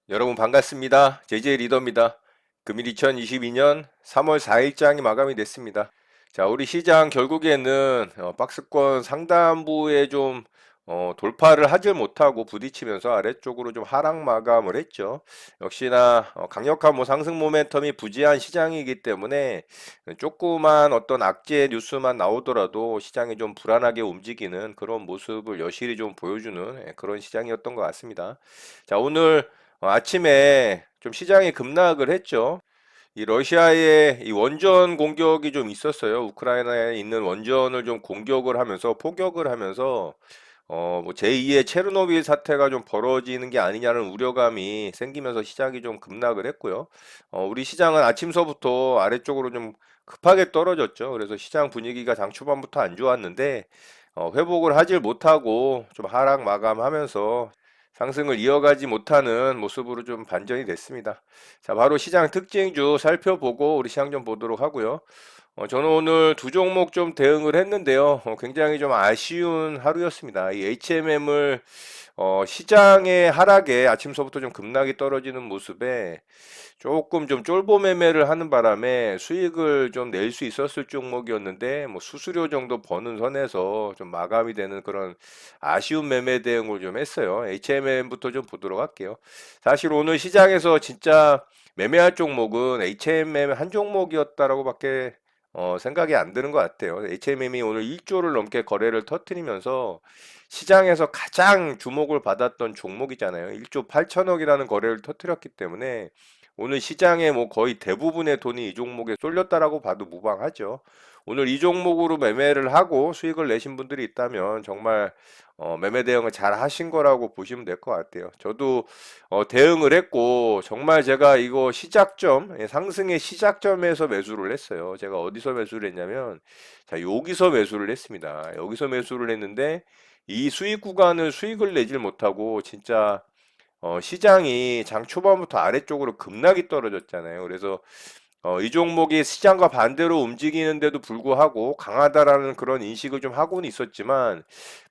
여러분 반갑습니다. JJ 리더입니다. 금일 2022년 3월 4일장이 마감이 됐습니다. 자, 우리 시장 결국에는 박스권 상단부에 좀 돌파를 하질 못하고 부딪히면서 아래쪽으로 좀 하락 마감을 했죠. 역시나 강력한 뭐 상승 모멘텀이 부재한 시장이기 때문에 조그만 어떤 악재 뉴스만 나오더라도 시장이 좀 불안하게 움직이는 그런 모습을 여실히 좀 보여주는 그런 시장이었던 것 같습니다. 자, 오늘 아침에 좀 시장이 급락을 했죠. 이 러시아의 이 원전 공격이 좀 있었어요. 우크라이나에 있는 원전을 좀 공격을 하면서 포격을 하면서 뭐 제2의 체르노빌 사태가 좀 벌어지는 게 아니냐는 우려감이 생기면서 시장이 좀 급락을 했고요. 우리 시장은 아침서부터 아래쪽으로 좀 급하게 떨어졌죠. 그래서 시장 분위기가 장 초반부터 안 좋았는데 회복을 하질 못하고 좀 하락 마감하면서 상승을 이어가지 못하는 모습으로 좀 반전이 됐습니다. 자, 바로 시장 특징주 살펴보고 우리 시장 좀 보도록 하고요. 저는 오늘 두 종목 좀 대응을 했는데요. 굉장히 좀 아쉬운 하루였습니다. 이 HMM을 시장의 하락에 아침서부터 좀 급락이 떨어지는 모습에 조금 좀 쫄보 매매를 하는 바람에 수익을 좀 낼 수 있었을 종목이었는데 뭐 수수료 정도 버는 선에서 좀 마감이 되는 그런 아쉬운 매매 대응을 좀 했어요. HMM부터 좀 보도록 할게요. 사실 오늘 시장에서 진짜 매매할 종목은 HMM 한 종목이었다라고밖에 생각이 안 드는 것 같아요. HMM이 오늘 1조를 넘게 거래를 터뜨리면서 시장에서 가장 주목을 받았던 종목이잖아요. 1조 8천억이라는 거래를 터뜨렸기 때문에 오늘 시장에 뭐 거의 대부분의 돈이 이 종목에 쏠렸다라고 봐도 무방하죠. 오늘 이 종목으로 매매를 하고 수익을 내신 분들이 있다면 정말 매매 대응을 잘 하신 거라고 보시면 될 것 같아요. 저도 대응을 했고 정말 제가 이거 시작점 상승의 시작점에서 매수를 했어요. 제가 어디서 매수를 했냐면 자 여기서 매수를 했습니다. 여기서 매수를 했는데 이 수익 구간을 수익을 내질 못하고 진짜 시장이 장 초반부터 아래쪽으로 급락이 떨어졌잖아요. 그래서 이 종목이 시장과 반대로 움직이는데도 불구하고 강하다라는 그런 인식을 좀 하고는 있었지만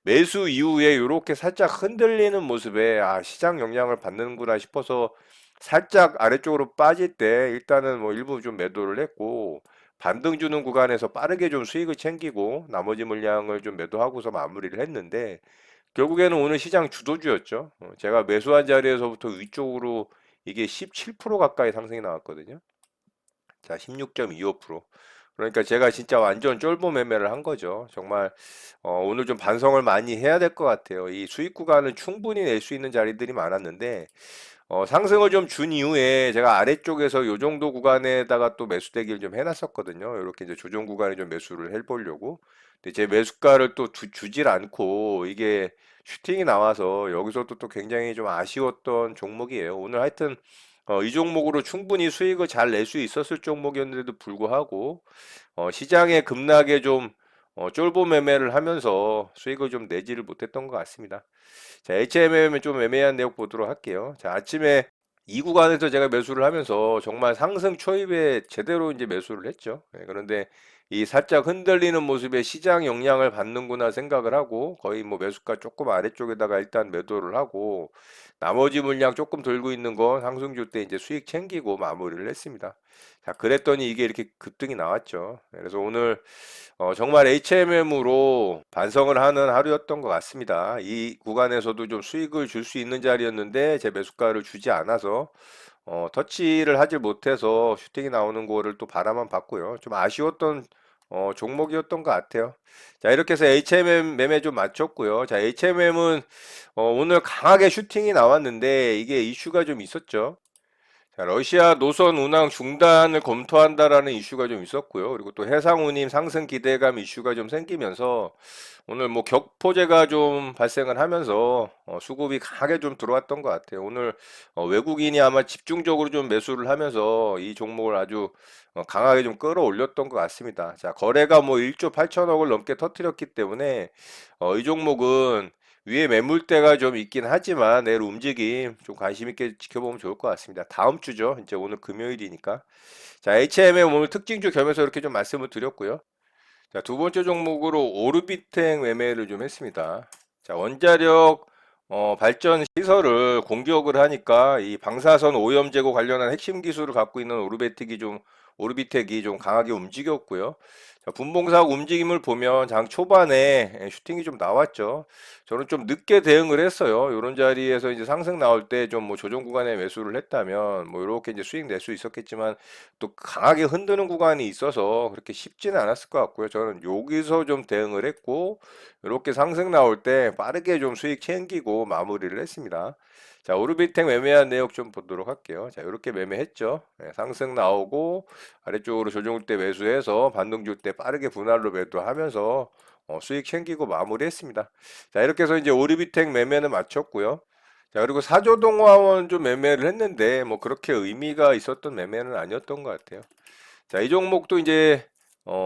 매수 이후에 이렇게 살짝 흔들리는 모습에 아, 시장 영향을 받는구나 싶어서 살짝 아래쪽으로 빠질 때 일단은 뭐 일부 좀 매도를 했고 반등 주는 구간에서 빠르게 좀 수익을 챙기고 나머지 물량을 좀 매도하고서 마무리를 했는데 결국에는 오늘 시장 주도주였죠. 제가 매수한 자리에서부터 위쪽으로 이게 17% 가까이 상승이 나왔거든요. 자, 16.25%. 그러니까 제가 진짜 완전 쫄보 매매를 한 거죠. 정말 오늘 좀 반성을 많이 해야 될 것 같아요. 이 수익 구간은 충분히 낼 수 있는 자리들이 많았는데 상승을 좀 준 이후에 제가 아래쪽에서 요 정도 구간에다가 또 매수 대기를 좀 해놨었거든요. 이렇게 이제 조정 구간에 좀 매수를 해보려고. 근데 제 매수가를 또 주질 않고 이게 슈팅이 나와서 여기서도 또 굉장히 좀 아쉬웠던 종목이에요. 오늘 하여튼 이 종목으로 충분히 수익을 잘 낼 수 있었을 종목이었는데도 불구하고 시장의 급락에 좀 쫄보 매매를 하면서 수익을 좀 내지를 못했던 것 같습니다. 자, HMM은 좀 애매한 내용 보도록 할게요. 자, 아침에 이 구간에서 제가 매수를 하면서 정말 상승 초입에 제대로 이제 매수를 했죠. 그런데 이 살짝 흔들리는 모습에 시장 영향을 받는구나 생각을 하고 거의 뭐 매수가 조금 아래쪽에다가 일단 매도를 하고 나머지 물량 조금 들고 있는 거 상승주 때 이제 수익 챙기고 마무리를 했습니다. 자, 그랬더니 이게 이렇게 급등이 나왔죠. 그래서 오늘 정말 HMM으로 반성을 하는 하루였던 것 같습니다. 이 구간에서도 좀 수익을 줄 수 있는 자리였는데 제 매수가를 주지 않아서 터치를 하지 못해서 슈팅이 나오는 거를 또 바라만 봤고요. 좀 아쉬웠던 종목이었던 것 같아요. 자, 이렇게 해서 HMM 매매 좀 마쳤고요. 자, HMM은 오늘 강하게 슈팅이 나왔는데 이게 이슈가 좀 있었죠. 자, 러시아 노선 운항 중단을 검토한다라는 이슈가 좀 있었고요. 그리고 또 해상 운임 상승 기대감 이슈가 좀 생기면서 오늘 뭐 격포제가 좀 발생을 하면서 수급이 강하게 좀 들어왔던 것 같아요. 오늘 외국인이 아마 집중적으로 좀 매수를 하면서 이 종목을 아주 강하게 좀 끌어올렸던 것 같습니다. 자, 거래가 뭐 1조 8천억을 넘게 터뜨렸기 때문에 이 종목은 위에 매물대가 좀 있긴 하지만 내일 움직임 좀 관심 있게 지켜보면 좋을 것 같습니다. 다음 주죠. 이제 오늘 금요일이니까. 자, HMM 오늘 특징주 겸해서 이렇게 좀 말씀을 드렸고요. 자, 두 번째 종목으로 오르비텍 매매를 좀 했습니다. 자, 원자력 발전 시설을 공격을 하니까 이 방사선 오염 제거 관련한 핵심 기술을 갖고 있는 오르비텍이 좀 강하게 움직였고요. 자, 분봉사고 움직임을 보면 장 초반에 슈팅이 좀 나왔죠. 저는 좀 늦게 대응을 했어요. 이런 자리에서 이제 상승 나올 때 좀 뭐 조정 구간에 매수를 했다면 뭐 이렇게 이제 수익 낼 수 있었겠지만 또 강하게 흔드는 구간이 있어서 그렇게 쉽지는 않았을 것 같고요. 저는 여기서 좀 대응을 했고 이렇게 상승 나올 때 빠르게 좀 수익 챙기고 마무리를 했습니다. 자, 오르비텍 매매한 내역 좀 보도록 할게요. 자, 이렇게 매매했죠. 네, 상승 나오고 아래쪽으로 조정을 때 매수해서 반등 줄 때 빠르게 분할로 매도하면서 수익 챙기고 마무리했습니다. 자, 이렇게 해서 이제 오르비텍 매매는 마쳤고요. 자, 그리고 사조동화원 좀 매매를 했는데 뭐 그렇게 의미가 있었던 매매는 아니었던 것 같아요. 자, 이 종목도 이제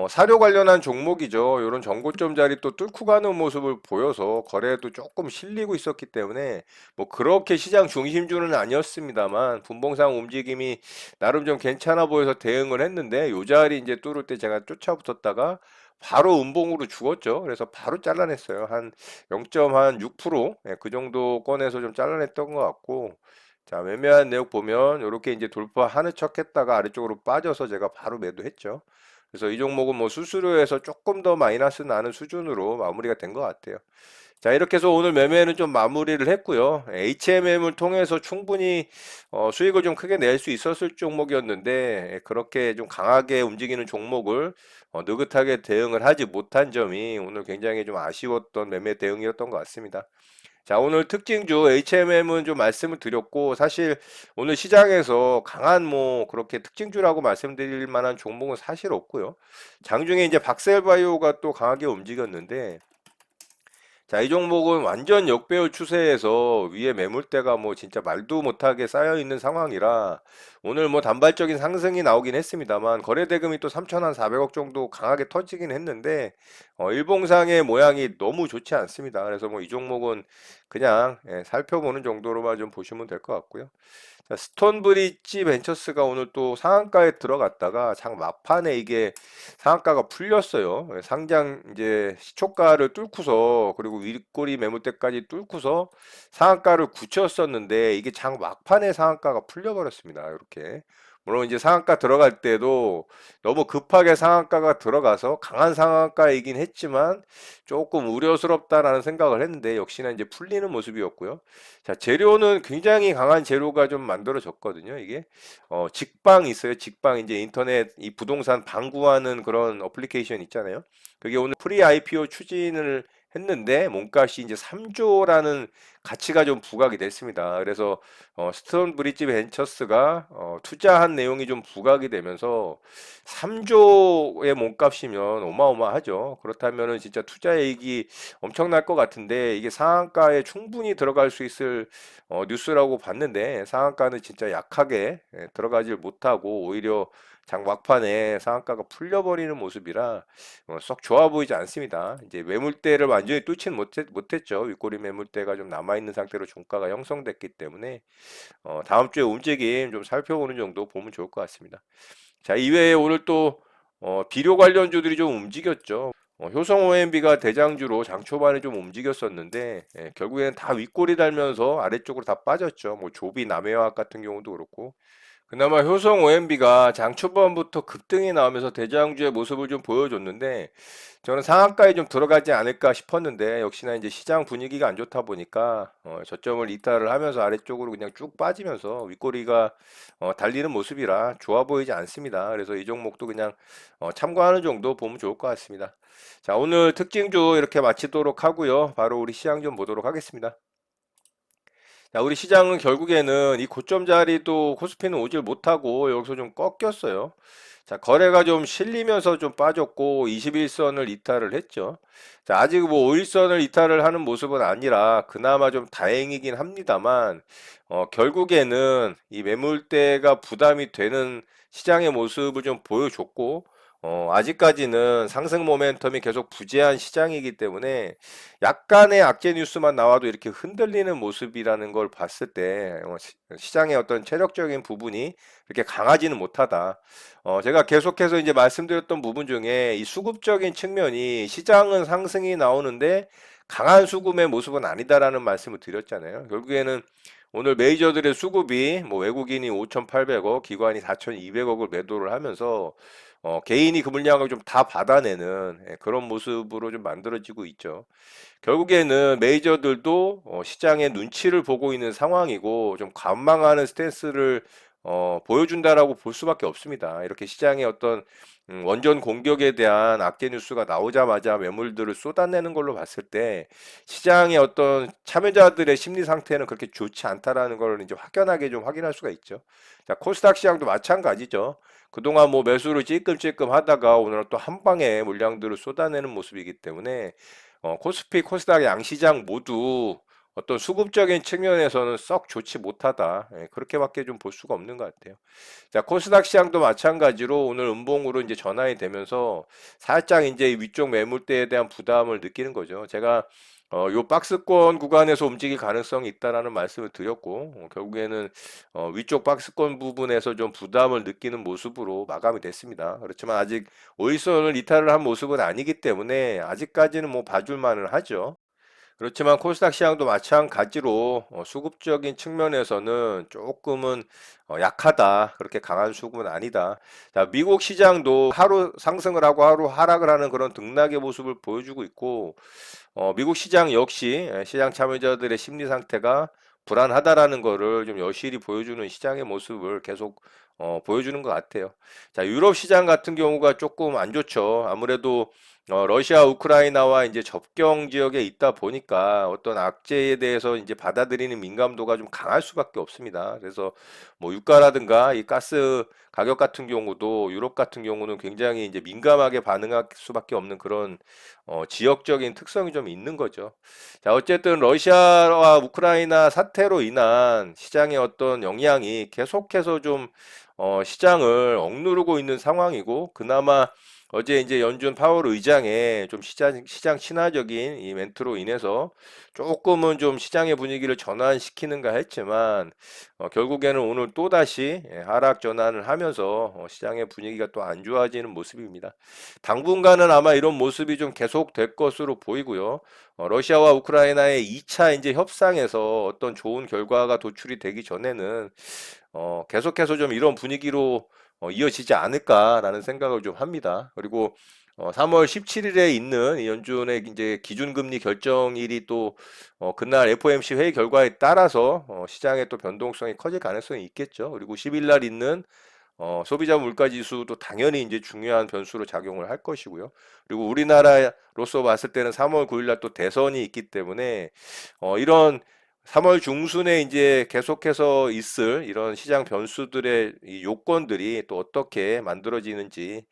사료 관련한 종목이죠. 이런 정고점 자리 또 뚫고 가는 모습을 보여서 거래도 조금 실리고 있었기 때문에 뭐 그렇게 시장 중심주는 아니었습니다만 분봉상 움직임이 나름 좀 괜찮아 보여서 대응을 했는데 요 자리 이제 뚫을 때 제가 쫓아붙었다가 바로 음봉으로 죽었죠. 그래서 바로 잘라냈어요. 한 0.6%, 예, 그 정도 꺼내서 좀 잘라냈던 것 같고 자, 매매한 내역 보면 이렇게 이제 돌파하는 척 했다가 아래쪽으로 빠져서 제가 바로 매도했죠. 그래서 이 종목은 뭐 수수료에서 조금 더 마이너스 나는 수준으로 마무리가 된 것 같아요. 자, 이렇게 해서 오늘 매매는 좀 마무리를 했고요. HMM을 통해서 충분히 수익을 좀 크게 낼 수 있었을 종목이었는데 그렇게 좀 강하게 움직이는 종목을 느긋하게 대응을 하지 못한 점이 오늘 굉장히 좀 아쉬웠던 매매 대응이었던 것 같습니다. 자, 오늘 특징주 HMM은 좀 말씀을 드렸고, 사실 오늘 시장에서 강한 뭐 그렇게 특징주라고 말씀드릴 만한 종목은 사실 없고요. 장중에 이제 박셀바이오가 또 강하게 움직였는데, 자, 이 종목은 완전 역배열 추세에서 위에 매물대가 뭐 진짜 말도 못하게 쌓여 있는 상황이라 오늘 뭐 단발적인 상승이 나오긴 했습니다만 거래 대금이 또 3,400억 정도 강하게 터지긴 했는데 일봉상의 모양이 너무 좋지 않습니다. 그래서 뭐 이 종목은 그냥 살펴보는 정도로만 좀 보시면 될 것 같고요. 자, 스톤브리지 벤처스가 오늘 또 상한가에 들어갔다가 장 막판에 이게 상한가가 풀렸어요. 상장 이제 시초가를 뚫고서 그리고 윗꼬리 매물대까지 뚫고서 상한가를 굳혔었는데 이게 장 막판에 상한가가 풀려버렸습니다. 이렇게. 물론 이제 상한가 들어갈 때도 너무 급하게 상한가가 들어가서 강한 상한가이긴 했지만 조금 우려스럽다라는 생각을 했는데 역시나 이제 풀리는 모습이었고요. 자, 재료는 굉장히 강한 재료가 좀 만들어졌거든요. 이게 직방 있어요. 직방 이제 인터넷 이 부동산 방구하는 그런 어플리케이션 있잖아요. 그게 오늘 프리 IPO 추진을 했는데 몸값이 이제 3조라는 가치가 좀 부각이 됐습니다. 그래서 스톤 브릿지 벤처스가 투자한 내용이 좀 부각이 되면서 3조의 몸값이면 어마어마하죠. 그렇다면은 진짜 투자이익이 엄청날 것 같은데 이게 상한가에 충분히 들어갈 수 있을 뉴스라고 봤는데 상한가는 진짜 약하게 들어가질 못하고 오히려 장 막판에 상한가가 풀려버리는 모습이라 썩 좋아 보이지 않습니다. 이제 매물대를 완전히 뚫지는 못했죠. 윗꼬리 매물대가 좀 남아있는 상태로 종가가 형성됐기 때문에 다음 주에 움직임 좀 살펴보는 정도 보면 좋을 것 같습니다. 자, 이외에 오늘 또 비료 관련주들이 좀 움직였죠. 효성 OMB가 대장주로 장 초반에 좀 움직였었는데 결국에는 다 윗골이 달면서 아래쪽으로 다 빠졌죠. 뭐 조비 남해화학 같은 경우도 그렇고 그나마 효성 OMB가 장 초반부터 급등이 나오면서 대장주의 모습을 좀 보여줬는데 저는 상한가에 좀 들어가지 않을까 싶었는데 역시나 이제 시장 분위기가 안 좋다 보니까 저점을 이탈을 하면서 아래쪽으로 그냥 쭉 빠지면서 윗꼬리가 달리는 모습이라 좋아 보이지 않습니다. 그래서 이 종목도 그냥 참고하는 정도 보면 좋을 것 같습니다. 자, 오늘 특징주 이렇게 마치도록 하고요. 바로 우리 시장 좀 보도록 하겠습니다. 자, 우리 시장은 결국에는 이 고점 자리도 코스피는 오질 못하고 여기서 좀 꺾였어요. 자, 거래가 좀 실리면서 좀 빠졌고 21선을 이탈을 했죠. 자, 아직 뭐 5일선을 이탈을 하는 모습은 아니라 그나마 좀 다행이긴 합니다만 결국에는 이 매물대가 부담이 되는 시장의 모습을 좀 보여줬고 아직까지는 상승 모멘텀이 계속 부재한 시장이기 때문에 약간의 악재 뉴스만 나와도 이렇게 흔들리는 모습이라는 걸 봤을 때 시장의 어떤 체력적인 부분이 이렇게 강하지는 못하다. 제가 계속해서 이제 말씀드렸던 부분 중에 이 수급적인 측면이 시장은 상승이 나오는데 강한 수급의 모습은 아니다라는 말씀을 드렸잖아요. 결국에는 오늘 메이저들의 수급이 뭐 외국인이 5,800억, 기관이 4,200억을 매도를 하면서 개인이 그 물량을 좀 다 받아내는 그런 모습으로 좀 만들어지고 있죠. 결국에는 메이저들도 시장의 눈치를 보고 있는 상황이고 좀 관망하는 스탠스를 보여준다라고 볼 수밖에 없습니다. 이렇게 시장의 어떤 원전 공격에 대한 악재 뉴스가 나오자마자 매물들을 쏟아내는 걸로 봤을 때 시장의 어떤 참여자들의 심리 상태는 그렇게 좋지 않다라는 걸 이제 확연하게 좀 확인할 수가 있죠. 자, 코스닥 시장도 마찬가지죠. 그동안 뭐 매수를 찔끔찔끔 하다가 오늘은 또 한 방에 물량들을 쏟아내는 모습이기 때문에 코스피, 코스닥 양시장 모두 어떤 수급적인 측면에서는 썩 좋지 못하다. 그렇게밖에 좀 볼 수가 없는 것 같아요. 자, 코스닥 시장도 마찬가지로 오늘 음봉으로 이제 전환이 되면서 살짝 이제 위쪽 매물대에 대한 부담을 느끼는 거죠. 제가 요 박스권 구간에서 움직일 가능성이 있다라는 말씀을 드렸고 결국에는 위쪽 박스권 부분에서 좀 부담을 느끼는 모습으로 마감이 됐습니다. 그렇지만 아직 오일선을 이탈을 한 모습은 아니기 때문에 아직까지는 뭐 봐줄 만은 하죠. 그렇지만 코스닥 시장도 마찬가지로 수급적인 측면에서는 조금은 약하다. 그렇게 강한 수급은 아니다. 자, 미국 시장도 하루 상승을 하고 하루 하락을 하는 그런 등락의 모습을 보여주고 있고 미국 시장 역시 시장 참여자들의 심리 상태가 불안하다라는 거를 좀 여실히 보여주는 시장의 모습을 계속 보여주는 것 같아요. 자, 유럽 시장 같은 경우가 조금 안 좋죠. 아무래도 러시아, 우크라이나와 이제 접경 지역에 있다 보니까 어떤 악재에 대해서 이제 받아들이는 민감도가 좀 강할 수밖에 없습니다. 그래서 뭐 유가라든가 이 가스 가격 같은 경우도 유럽 같은 경우는 굉장히 이제 민감하게 반응할 수밖에 없는 그런 지역적인 특성이 좀 있는 거죠. 자, 어쨌든 러시아와 우크라이나 사태로 인한 시장의 어떤 영향이 계속해서 좀 시장을 억누르고 있는 상황이고 그나마 어제 이제 연준 파월 의장의 좀 시장 친화적인 이 멘트로 인해서 조금은 좀 시장의 분위기를 전환시키는가 했지만 결국에는 오늘 또다시 하락 전환을 하면서 시장의 분위기가 또 안 좋아지는 모습입니다. 당분간은 아마 이런 모습이 좀 계속될 것으로 보이고요. 러시아와 우크라이나의 2차 이제 협상에서 어떤 좋은 결과가 도출이 되기 전에는 계속해서 좀 이런 분위기로 이어지지 않을까라는 생각을 좀 합니다. 그리고 3월 17일에 있는 이 연준의 이제 기준금리 결정일이 또 그날 FOMC 회의 결과에 따라서 시장의 또 변동성이 커질 가능성이 있겠죠. 그리고 10일 날 있는 소비자 물가 지수도 당연히 이제 중요한 변수로 작용을 할 것이고요. 그리고 우리나라로서 봤을 때는 3월 9일 날 또 대선이 있기 때문에 이런 3월 중순에 이제 계속해서 있을 이런 시장 변수들의 이 요건들이 또 어떻게 만들어지는지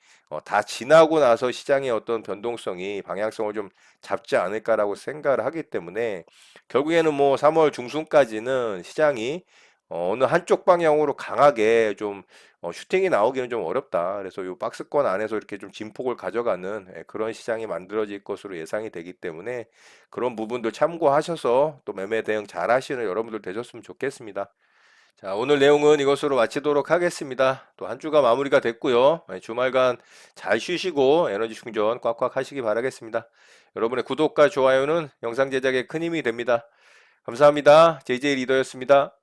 다 지나고 나서 시장의 어떤 변동성이 방향성을 좀 잡지 않을까라고 생각을 하기 때문에 결국에는 뭐 3월 중순까지는 시장이 어느 한쪽 방향으로 강하게 좀 슈팅이 나오기는 좀 어렵다. 그래서 이 박스권 안에서 이렇게 좀 진폭을 가져가는 그런 시장이 만들어질 것으로 예상이 되기 때문에 그런 부분들 참고하셔서 또 매매 대응 잘 하시는 여러분들 되셨으면 좋겠습니다. 자, 오늘 내용은 이것으로 마치도록 하겠습니다. 또 한 주가 마무리가 됐고요. 주말간 잘 쉬시고 에너지 충전 꽉꽉 하시기 바라겠습니다. 여러분의 구독과 좋아요는 영상 제작에 큰 힘이 됩니다. 감사합니다. JJ 리더였습니다.